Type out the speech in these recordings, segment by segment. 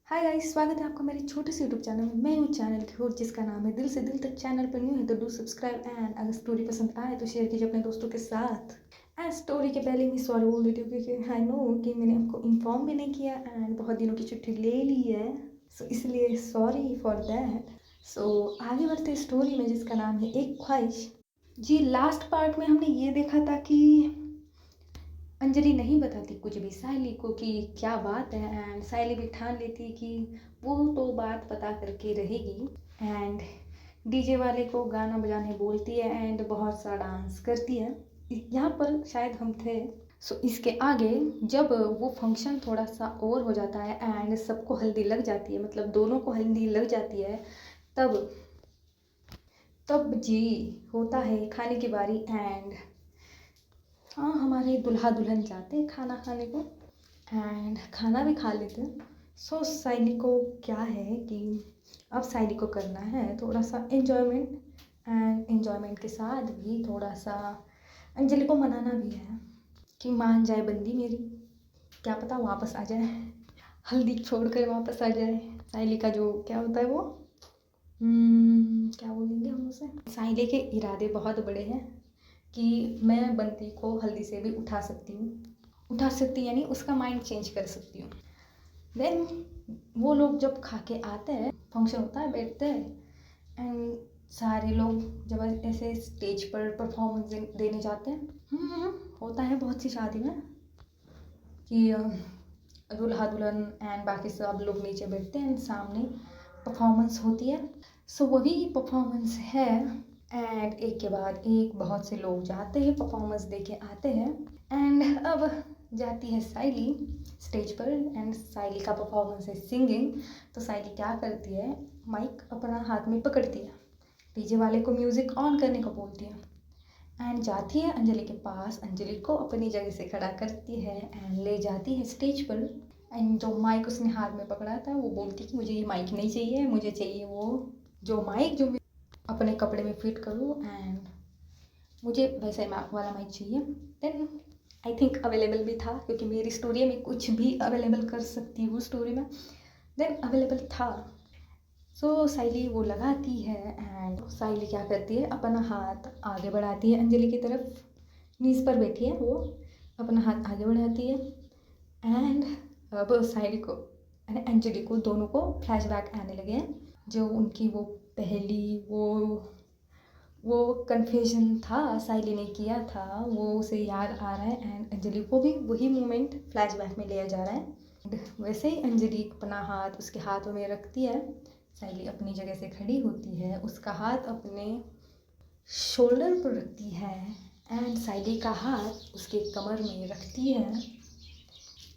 Hi guys, स्वागत है आपका मेरे छोटे से यूट्यूब चैनल में। मैं हूँ चैनल की होस्ट जिसका नाम है दिल से दिल तक। चैनल पर न्यू है तो डू सब्सक्राइब एंड अगर स्टोरी पसंद आए तो शेयर कीजिए अपने दोस्तों के साथ। एंड स्टोरी के पहले मैं सॉरी बोल देती हूँ क्योंकि आई नो कि मैंने आपको इन्फॉर्म भी नहीं किया एंड बहुत दिनों की छुट्टी ले ली है, सो इसलिए सॉरी फॉर दैट। सो आगे बढ़ते स्टोरी में जिसका नाम है एक ख्वाहिश। जी, लास्ट पार्ट में हमने ये देखा था कि अंजलि नहीं बताती कुछ भी सायली को कि क्या बात है, एंड सायली भी ठान लेती कि वो तो बात पता करके रहेगी। एंड डीजे वाले को गाना बजाने बोलती है एंड बहुत सा डांस करती है। यहाँ पर शायद हम थे। सो इसके आगे जब वो फंक्शन थोड़ा सा और हो जाता है एंड सबको हल्दी लग जाती है, मतलब दोनों को हल्दी लग जाती है, तब तब जी होता है खाने की बारी। एंड हाँ, हमारे दुल्हा दुल्हन जाते हैं खाना खाने को एंड खाना भी खा लेते हैं। सो सायली को क्या है कि अब सायली को करना है थोड़ा सा एन्जॉयमेंट, एंड एन्जॉयमेंट के साथ भी थोड़ा सा अंजलि को मनाना भी है कि मान जाए बंदी मेरी, क्या पता वापस आ जाए, हल्दी छोड़ कर वापस आ जाए। सायली का जो क्या होता है वो क्या बोलेंगे हम उसे, सायली के इरादे बहुत बड़े हैं कि मैं बंती को हल्दी से भी उठा सकती यानी उसका माइंड चेंज कर सकती हूँ। देन वो लोग जब खा के आते हैं, फंक्शन होता है, बैठते हैं एंड सारे लोग जब ऐसे स्टेज पर परफॉर्मेंस देने जाते हैं। होता है बहुत सी शादी में कि दूल्हा दुल्हन एंड बाकी सब लोग नीचे बैठते हैं एंड सामने परफॉर्मेंस होती है। सो वही परफॉर्मेंस है एंड एक के बाद एक बहुत से लोग जाते हैं, परफॉर्मेंस दे के आते हैं। एंड अब जाती है सायली स्टेज पर एंड सायली का परफॉर्मेंस है सिंगिंग। तो सायली क्या करती है, माइक अपना हाथ में पकड़ती है, डीजे वाले को म्यूज़िक ऑन करने को बोलती है एंड जाती है अंजलि के पास, अंजलि को अपनी जगह से खड़ा करती है एंड ले जाती है स्टेज पर। एंड जो माइक उसने हाथ में पकड़ा था वो बोलती कि मुझे ये माइक नहीं चाहिए, मुझे चाहिए वो जो माइक जो मैं अपने कपड़े में फिट करूँ एंड मुझे वैसे वाला माइक चाहिए। देन आई थिंक अवेलेबल भी था क्योंकि मेरी स्टोरी में कुछ भी अवेलेबल कर सकती हूँ स्टोरी में। देन अवेलेबल था। सो सायली वो लगाती है एंड सायली क्या करती है, अपना हाथ आगे बढ़ाती है अंजलि की तरफ। नीज पर बैठी है वो, अपना हाथ आगे बढ़ाती है एंड अब सायली को अंजलि को दोनों को फ्लैशबैक आने लगे हैं। जो उनकी वो पहली वो कन्फेशन था सायली ने किया था वो उसे याद आ रहा है एंड अंजलि को भी वही मोमेंट फ्लैशबैक में लिया जा रहा है। वैसे ही अंजलि अपना हाथ उसके हाथों में रखती है, सायली अपनी जगह से खड़ी होती है, उसका हाथ अपने शोल्डर पर रखती है एंड सायली का हाथ उसके कमर में रखती है।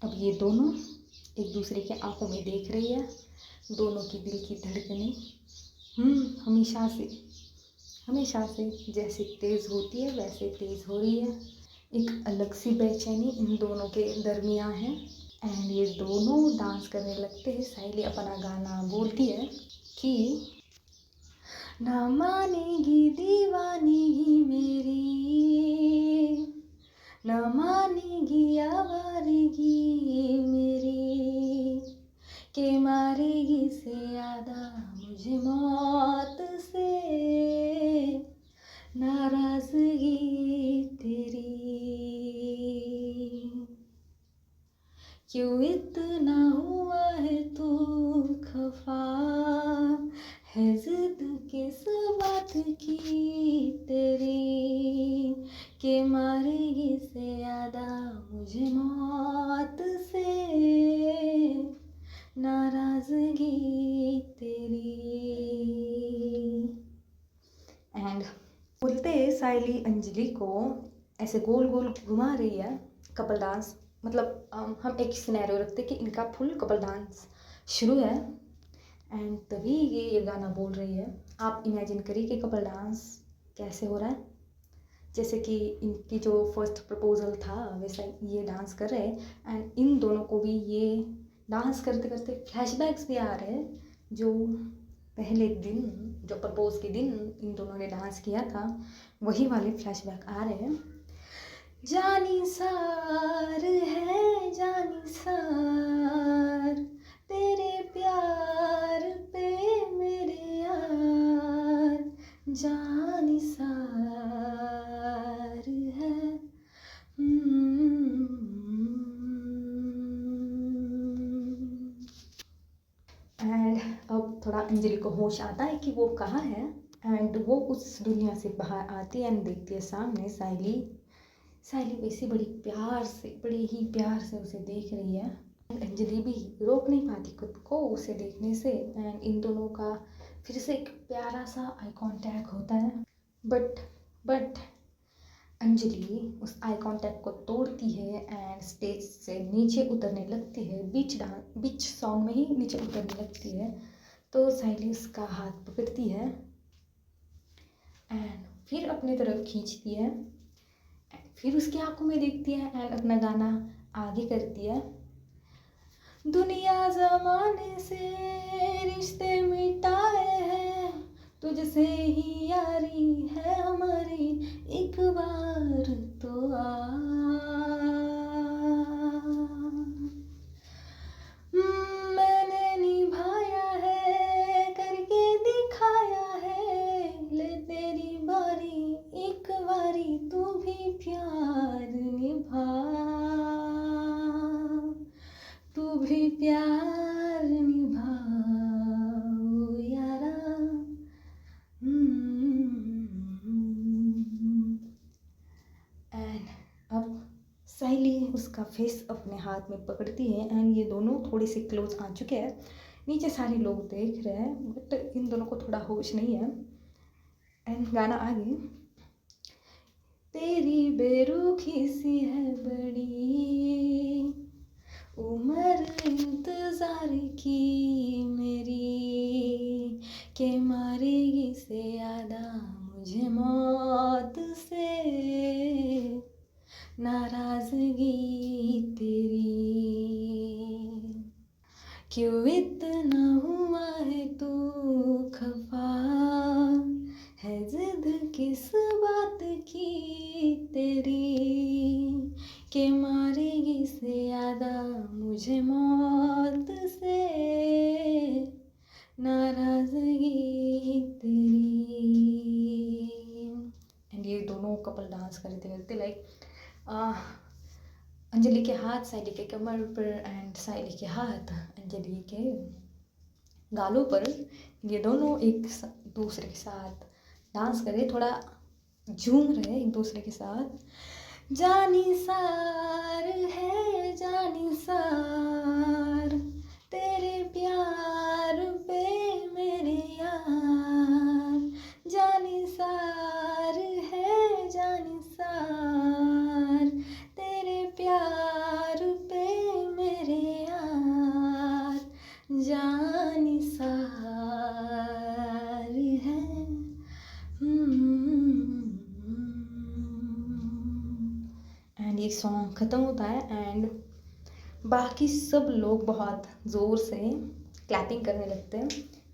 अब ये दोनों एक दूसरे के आंखों में देख रही है, दोनों की दिल की धड़कनें हमेशा से जैसे तेज़ होती है वैसे तेज़ हो रही है। एक अलग सी बेचैनी इन दोनों के दरमियाँ है एंड ये दोनों डांस करने लगते हैं। सायली अपना गाना बोलती है कि ना मानेगी दीवानी मेरी, ना मानेगी आवारगी मेरी, के मारेगी से ज़्यादा मुझे मौत से, नाराज़गी तेरी, क्यों इतना हुआ है तू खफा, है जिद किस बात की तेरी, के मारेगी से ज़्यादा मुझे मौत से, नाराज़गी तेरी। एंड बोलते सायली अंजलि को ऐसे गोल गोल घुमा रही है, कपल डांस, मतलब हम एक सिनेरियो रखते कि इनका फुल कपल डांस शुरू है एंड तभी ये गाना बोल रही है। आप इमेजिन करिए कि कपल डांस कैसे हो रहा है, जैसे कि इनकी जो फर्स्ट प्रपोजल था वैसा ये डांस कर रहे हैं एंड इन दोनों को भी ये डांस करते करते फ्लैशबैक्स भी आ रहे हैं। जो पहले दिन जो प्रपोज के दिन इन दोनों ने डांस किया था वही वाले फ्लैशबैक आ रहे हैं। जानी सार है जानी सार तेरे प्यार अंजलि को होश आता है कि वो कहाँ है, एंड वो उस दुनिया से बाहर आती है एंड देखती है सामने साइली। साइली वैसे बड़े ही प्यार से उसे देख रही है। अंजलि भी रोक नहीं पाती खुद को उसे देखने से, एंड इन दोनों का फिर से एक प्यारा सा आई कांटेक्ट होता है। बट अंजलि उस आई कांटेक्ट को तोड़ती है एंड स्टेज से नीचे उतरने लगती है। बीच सॉन्ग में ही नीचे उतरने लगती है। तो साइली उसका हाथ पकड़ती है एंड फिर अपनी तरफ खींचती है, फिर उसकी आंखों में देखती है एंड अपना गाना आगे करती है। दुनिया जमाने से रिश्ते मिटाए हैं, तुझसे ही यारी है हमारी, एक बार तो आ। मैंने निभाया है करके दिखाया है, ले तेरी बारी एक बारी तू भी प्यार निभा, तू भी प्यार निभा ओ यारा। एंड अब साइली उसका फेस अपने हाथ में पकड़ती है एंड ये दोनों थोड़े से क्लोज आ चुके हैं। नीचे सारे लोग देख रहे हैं बट इन दोनों को थोड़ा होश नहीं है। एंड गाना आगे। तेरी बेरुखी सी है बड़ी उम्र इंतजार की मेरी, के मारेगी से यादा मुझे मौत से, नाराजगी तेरी, क्यों इतना हुआ है तू खफा, है जिद किस बात की तेरी, के मारेगी से यादा मुझे मौत से, नाराजगी तेरी। एंड ये दोनों कपल डांस करते करते लाइक अंजलि के हाथ साइली के कमर पर एंड साइली के हाथ अंजलि के गालों पर, ये दोनों एक दूसरे के साथ डांस कर रहे, थोड़ा झूम रहे एक दूसरे के साथ। जानी सार है जानी सार, तेरे प्यार पे मेरे यार, जानी सार है जानी सार, तेरे प्यार पे मेरे यार, जानी सार है। एंड ये सॉन्ग ख़त्म होता है एंड बाकी सब लोग बहुत ज़ोर से क्लैपिंग करने लगते हैं।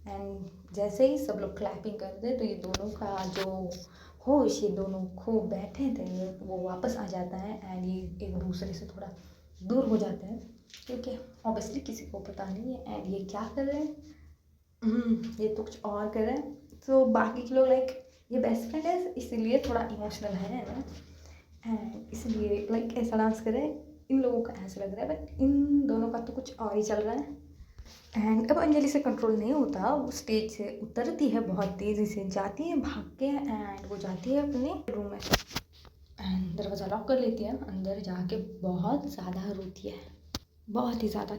एंड जैसे ही सब लोग क्लैपिंग करते हैं तो ये दोनों का जो होश, ये दोनों खूब बैठे थे वो वापस आ जाता है एंड ये एक दूसरे से थोड़ा दूर हो जाते हैं क्योंकि ऑब्वियसली किसी को पता नहीं है एंड ये क्या कर रहे हैं, ये तो कुछ और कर रहे हैं। तो बाकी के लोग लाइक ये बेस्ट फ्रेंड है इसलिए थोड़ा इमोशनल है ना, एंड इसलिए लाइक ऐसा डांस कर रहे हैं। इन लोगों का ऐसा लग रहा है बट इन दोनों का तो कुछ और ही चल रहा है। एंड अब अंजलि से कंट्रोल नहीं होता, वो स्टेज से उतरती है, बहुत तेज़ी से जाती है भाग के एंड वो जाती है अपने रूम में एंड दरवाज़ा लॉक कर लेती है। अंदर जाके बहुत ज़्यादा रोती है, बहुत ही ज़्यादा,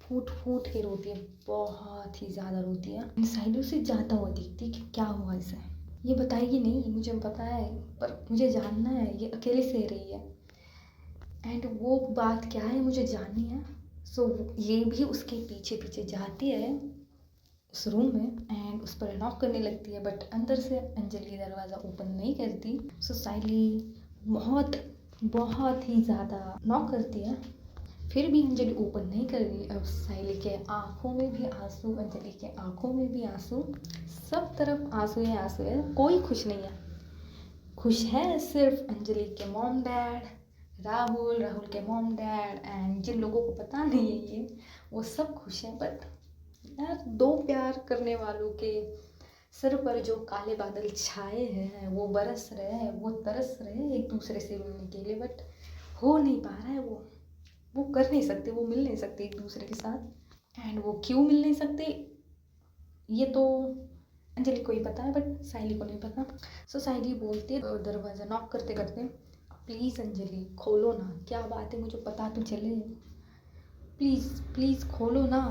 फूट फूट के रोती है, बहुत ही ज़्यादा रोती है। साइली उसे जाता हुआ दिखती है कि क्या हुआ इसे, ये बताएगी नहीं, मुझे पता है पर मुझे जानना है, ये अकेले से रही है एंड वो बात क्या है मुझे जाननी है। सो ये भी उसके पीछे पीछे जाती है उस रूम में एंड उस पर नॉक करने लगती है बट अंदर से अंजलि दरवाज़ा ओपन नहीं करती। सो साइली बहुत ही ज़्यादा नॉक करती है, फिर भी अंजलि ओपन नहीं कर रही। अब साइली के आँखों में भी आंसू, अंजलि के आँखों में भी आंसू, सब तरफ आंसू है आंसू है, कोई खुश नहीं है। खुश है सिर्फ अंजलि के मॉम डैड, राहुल के मॉम डैड एंड जिन लोगों को पता नहीं है ये वो सब खुश हैं। बट यार दो प्यार करने वालों के सर पर जो काले बादल छाए हैं वो बरस रहे हैं, वो तरस रहे हैं एक दूसरे से मिलने के लिए बट हो नहीं पा रहा है, वो कर नहीं सकते, वो मिल नहीं सकते एक दूसरे के साथ। एंड वो क्यों मिल नहीं सकते ये तो अंजलि को ही पता है बट साइली को नहीं पता। सो साइली बोलती है दरवाज़ा नॉक करते करते, प्लीज़ अंजलि खोलो ना, क्या बात है मुझे पता तो चले, प्लीज़ प्लीज़ खोलो ना।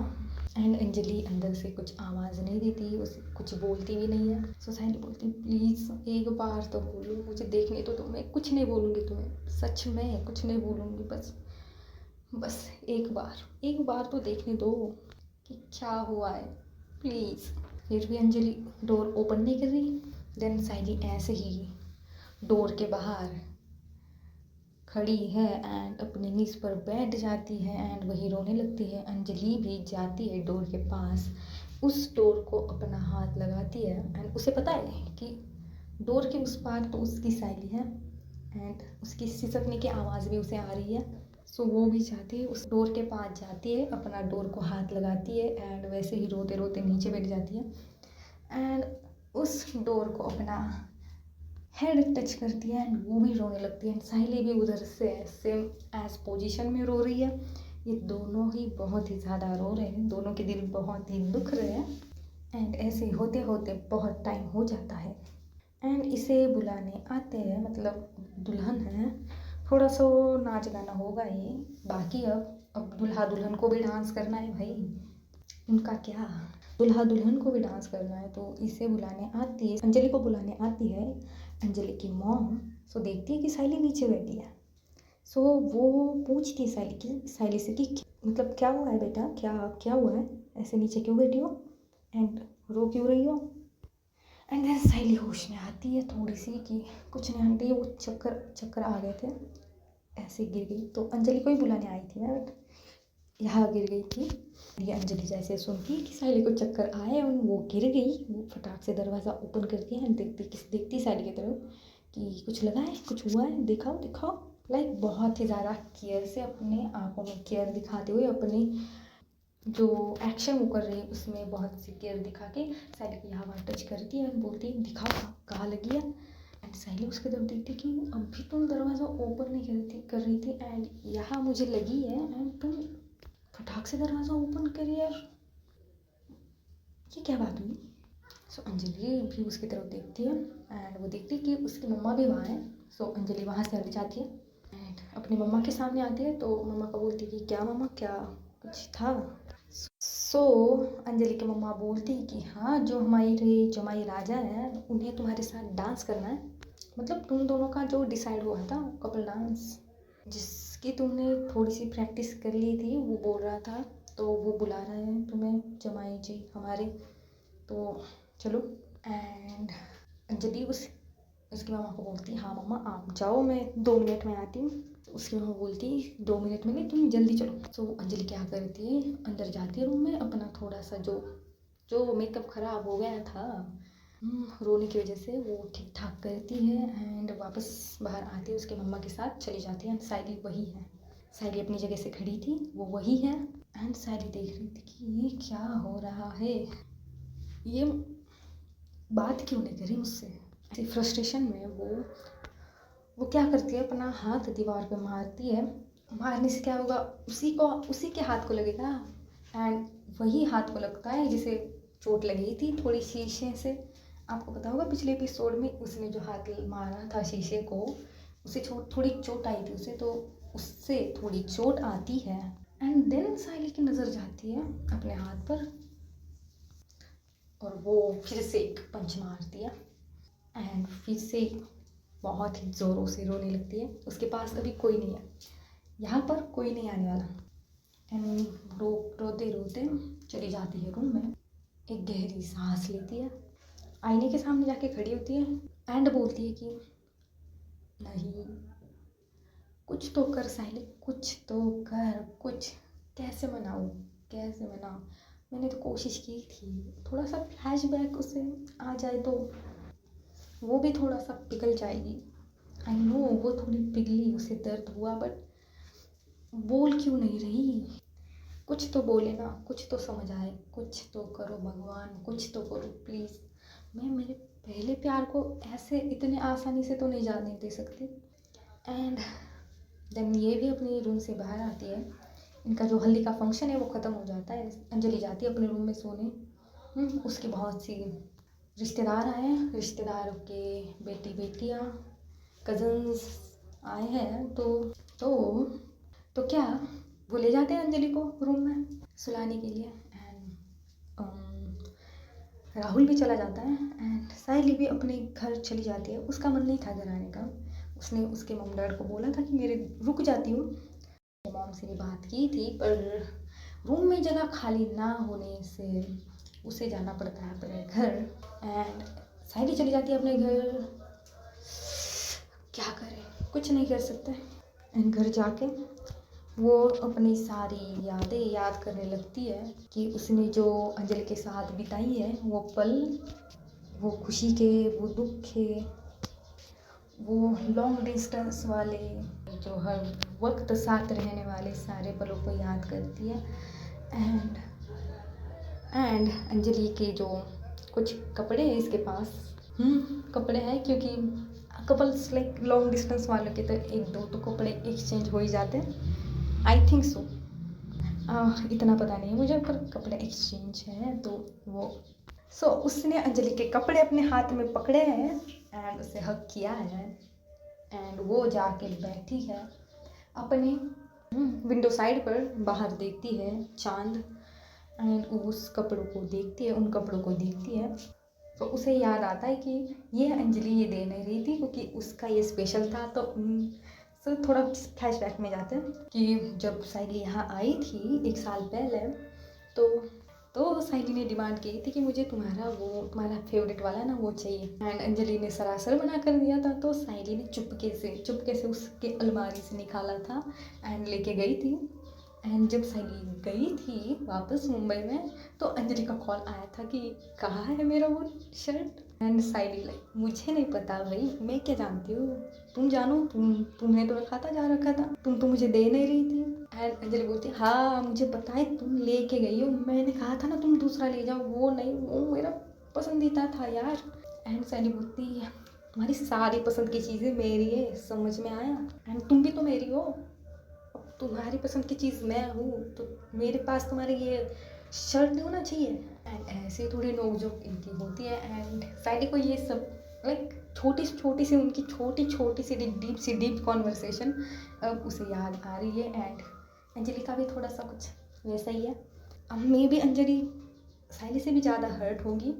एंड अंजलि अंदर से कुछ आवाज़ नहीं देती, उसे कुछ बोलती भी नहीं है। सो साइली बोलती प्लीज़ एक बार तो बोलो, मुझे देखने तो मैं कुछ नहीं बोलूँगी तुम्हें, सच में कुछ नहीं बोलूँगी, बस बस एक बार तो देखने दो कि क्या हुआ है, प्लीज़। फिर भी अंजलि डोर ओपन नहीं कर रही। देन साइली ऐसे ही डोर के बाहर खड़ी है एंड अपनी नीज़ पर बैठ जाती है एंड वही रोने लगती है। अंजलि भी जाती है डोर के पास, उस डोर को अपना हाथ लगाती है एंड उसे पता है कि डोर के उस पार तो उसकी साइली है एंड उसकी सिसकने की आवाज़ भी उसे आ रही है। सो वो भी जाती है, उस डोर के पास जाती है, अपना डोर को हाथ लगाती है एंड वैसे ही रोते रोते नीचे बैठ जाती है एंड उस डोर को अपना हेड टच करती है एंड वो भी रोने लगती है एंड साहिली भी उधर से सेम एज पोजीशन में रो रही है। ये दोनों ही बहुत ही ज़्यादा रो रहे हैं, दोनों के दिल बहुत ही दुख रहे हैं एंड ऐसे होते होते बहुत टाइम हो जाता है एंड इसे बुलाने आते हैं, मतलब दुल्हन है, थोड़ा सा वो नाच गाना होगा ये, बाकी अब दुल्हा दुल्हन को भी डांस करना है भाई, उनका क्या, दुल्हा दुल्हन को भी डांस करना है। तो इसे बुलाने आती है, अंजलि को बुलाने आती है अंजलि की मॉम। सो देखती है कि साइली नीचे बैठी है। सो वो पूछती है साइली से कि मतलब क्या हुआ है बेटा, क्या क्या हुआ है, ऐसे नीचे क्यों बैठी हो एंड रो क्यों रही हो। एंड देन साइली होश में आती है थोड़ी सी कि कुछ नहीं आंटी, वो चक्कर आ गए थे, ऐसे गिर गई। तो अंजलि को ही बुलाने आई थी मैं, बट यहाँ गिर गई थी। ये अंजलि जैसे सुनती कि साइली को चक्कर आए और वो गिर गई, वो फटाक से दरवाज़ा ओपन करती है, देखती साइली की तरफ कि कुछ लगा है, कुछ हुआ है, दिखाओ दिखाओ। लाइक बहुत ही ज़्यादा केयर से, अपने आँखों में केयर दिखाते हुए, अपनी जो एक्शन वो कर रही है उसमें बहुत सी केयर दिखा के साइली को यहाँ वहाँ टच करती है, बोलती है दिखाओ कहाँ लगी है। एंड साइली उसकी तरफ देखती कि अभी तुम दरवाज़ा ओपन नहीं कर रही थी एंड यहाँ मुझे लगी है एंड तुम फटाक से दरवाज़ा ओपन करिए यार, ये क्या बात हुई। सो अंजलि भी उसकी तरफ देखती है एंड वो देखती है कि उसकी मम्मा भी वहाँ है। सो अंजलि वहाँ से हट जाती है एंड अपनी मम्मा के सामने आती है। तो मम्मा को बोलती है कि क्या मम्मा, क्या कुछ था। सो अंजलि की मम्मा बोलती है कि हाँ, जो हमारे जमाई राजा है उन्हें तुम्हारे साथ डांस करना है, मतलब तुम दोनों का जो डिसाइड हुआ था कपल डांस, जिसकी तुमने थोड़ी सी प्रैक्टिस कर ली थी, वो बोल रहा था, तो वो बुला रहे हैं तुम्हें जमाई जी हमारे, तो चलो। एंड अंजलि उसकी मामा को बोलती हाँ मम्मा आप जाओ, मैं 2 मिनट में आती हूँ। तो उसकी मामा बोलती 2 मिनट में नहीं, तुम जल्दी चलो। तो अंजलि क्या करती है, अंदर जाती है रूम में, अपना थोड़ा सा जो मेकअप ख़राब हो गया था रोने की वजह से, वो ठीक ठाक करती है एंड वापस बाहर आती है, उसके मम्मा के साथ चली जाती है एंड साइली वही है, साइली अपनी जगह से खड़ी थी, वो वही है एंड साइली देख रही थी कि ये क्या हो रहा है, ये बात क्यों नहीं करी मुझसे। फ्रस्ट्रेशन में वो क्या करती है, अपना हाथ दीवार पे मारती है, मारने से क्या होगा, उसी के हाथ को लगेगा एंड वही हाथ को लगता है जिसे चोट लगी थी थोड़ी शीशे से। आपको पता होगा पिछले एपिसोड में उसने जो हाथ मारा था शीशे को, उसे थोड़ी चोट आई थी उसे, तो उससे थोड़ी चोट आती है एंड देन साइली की नज़र जाती है अपने हाथ पर और वो फिर से एक पंच मारती है एंड फिर से बहुत ही ज़ोरों से रोने लगती है। उसके पास अभी कोई नहीं है, यहाँ पर कोई नहीं आने वाला एंड रोते रोते चली जाती है रूम में, एक गहरी सांस लेती है, आईने के सामने जाके खड़ी होती है एंड बोलती है कि नहीं, कुछ तो कर साहिल, कुछ तो कर, कुछ कैसे मनाऊँ, मैंने तो कोशिश की थी, थोड़ा सा फ्लैशबैक उसे आ जाए तो वो भी थोड़ा सा पिघल जाएगी। आई नो वो थोड़ी पिघली, उसे दर्द हुआ, बट बोल क्यों नहीं रही, कुछ तो बोले ना, कुछ तो समझ आए, कुछ तो करो भगवान, कुछ तो करो प्लीज़। मैं मेरे पहले प्यार को ऐसे इतने आसानी से तो नहीं जाने दे सकती। एंड देन ये भी अपने रूम से बाहर आती है, इनका जो हल्दी का फंक्शन है वो ख़त्म हो जाता है, अंजलि जाती है अपने रूम में सोने। उसके बहुत सी रिश्तेदार आए हैं, रिश्तेदारों के बेटी बेटियाँ कज़न्स आए हैं। तो तो क्या वो ले जाते हैं अंजलि को रूम में सुलाने के लिए। एंड राहुल भी चला जाता है एंड साइली भी अपने घर चली जाती है। उसका मन नहीं था घर आने का। उसने उसके मॉम डैड को बोला था कि मेरे रुक जाती हूँ। मॉम से भी बात की थी पर रूम में जगह खाली ना होने से उसे जाना पड़ता है अपने घर। एंड साइली चली जाती है अपने घर। क्या करे, कुछ नहीं कर सकते। एंड घर जाके वो अपनी सारी यादें याद करने लगती है कि उसने जो अंजलि के साथ बिताई है वो पल, वो खुशी के, वो दुख के, वो लॉन्ग डिस्टेंस वाले, जो हर वक्त साथ रहने वाले सारे पलों को याद करती है। एंड अंजलि के जो कुछ कपड़े हैं इसके पास, कपड़े हैं क्योंकि कपल्स लाइक लॉन्ग डिस्टेंस वालों के तो एक दो तो कपड़े एक्सचेंज हो ही जाते हैं, आई थिंक सो। इतना पता नहीं मुझे पर कपड़े एक्सचेंज हैं तो वो उसने अंजलि के कपड़े अपने हाथ में पकड़े हैं एंड उसे हक किया है। एंड वो जाके बैठी है अपने विंडो साइड पर, बाहर देखती है चांद एंड उस कपड़ों को देखती है, उन कपड़ों को देखती है। तो उसे याद आता है कि ये अंजलि ये दे नहीं रही थी क्योंकि उसका ये स्पेशल था। तो थोड़ा फ्लैशबैक में जाते हैं कि जब साइली यहाँ आई थी 1 साल पहले तो साइली ने डिमांड की थी कि मुझे तुम्हारा फेवरेट वाला ना वो चाहिए। एंड अंजलि ने सरासर मना कर दिया था। तो साइली ने चुपके से उसके अलमारी से निकाला था एंड लेके गई थी। एंड जब साइली गई थी वापस मुंबई में तो अंजलि का कॉल आया था कि कहाँ है मेरा वो शर्ट। एंड साइली लाइक मुझे नहीं पता भाई, मैं क्या जानती हूँ, तुम जानो, तुमने तो जा रखा था, तुम तो मुझे दे नहीं रही थी। एंड अंजलि बोलती हाँ मुझे पता है तुम लेके गई हो, मैंने कहा था ना तुम दूसरा ले जाओ, वो नहीं, वो मेरा पसंदीदा था यार। एंड साइली बोलती है तुम्हारी सारी पसंद की चीज़ें मेरी है, समझ में आया। एंड तुम भी तो मेरी हो, तुम्हारी पसंद की चीज़ मैं हूँ तो मेरे पास तुम्हारी ये शर्ट नहीं होना चाहिए। एंड ऐसे थोड़ी नोकझोंक इनकी होती है। एंड साइडी को ये सब लाइक छोटी सी उनकी छोटी सी डीप कॉन्वर्सेशन अब उसे याद आ रही है। एंड अंजलि का भी थोड़ा सा कुछ वैसा ही है। अब मे भी अंजलि साइली से भी ज़्यादा हर्ट होगी,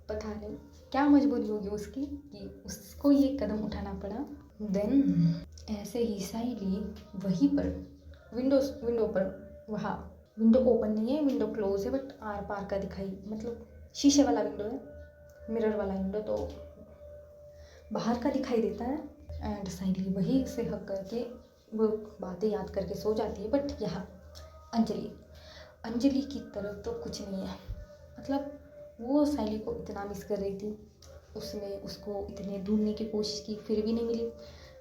पता नहीं क्या मजबूरी होगी उसकी कि उसको ये कदम उठाना पड़ा। देन ऐसे ही साइली वहीं पर विंडो पर, वहाँ विंडो ओपन नहीं है, विंडो क्लोज है बट आर पार का दिखाई, मतलब शीशे वाला विंडो है, मिरर वाला विंडो, तो बाहर का दिखाई देता है। एंड साइली वही से हक करके वो बातें याद करके सो जाती है। बट यहाँ अंजलि की तरफ तो कुछ नहीं है, मतलब वो साइली को इतना मिस कर रही थी, उसने उसको इतने ढूंढने की कोशिश की फिर भी नहीं मिली।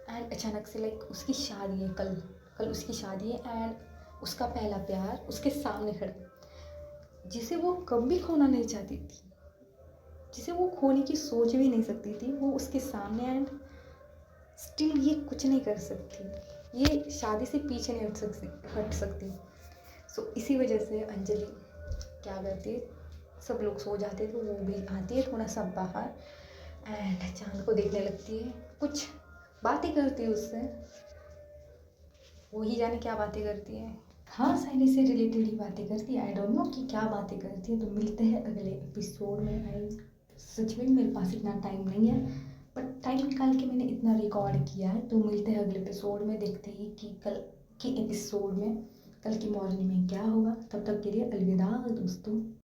एंड अचानक से लाइक उसकी शादी है, कल उसकी शादी है एंड उसका पहला प्यार उसके सामने खड़ा, जिसे वो कभी खोना नहीं चाहती थी, जिसे वो खोने की सोच भी नहीं सकती थी, वो उसके सामने। एंड स्टिल ये कुछ नहीं कर सकती, ये शादी से पीछे नहीं हट सकती। सो इसी वजह से अंजलि क्या करती है, सब लोग सो जाते तो वो भी आती है थोड़ा सा बाहर एंड चांद को देखने लगती है, कुछ बातें करती है उससे, वो ही जाने क्या बातें करती है। हाँ साइली से रिलेटेड ही बातें करती है, आई डोंट नो कि क्या बातें करती है। तो मिलते हैं अगले एपिसोड में। सच में मेरे पास इतना टाइम नहीं है बट टाइम निकाल के मैंने इतना रिकॉर्ड किया है। तो मिलते हैं अगले एपिसोड में, देखते हैं कि कल के एपिसोड में, कल की मॉर्निंग में क्या होगा। तब तक के लिए अलविदा दोस्तों।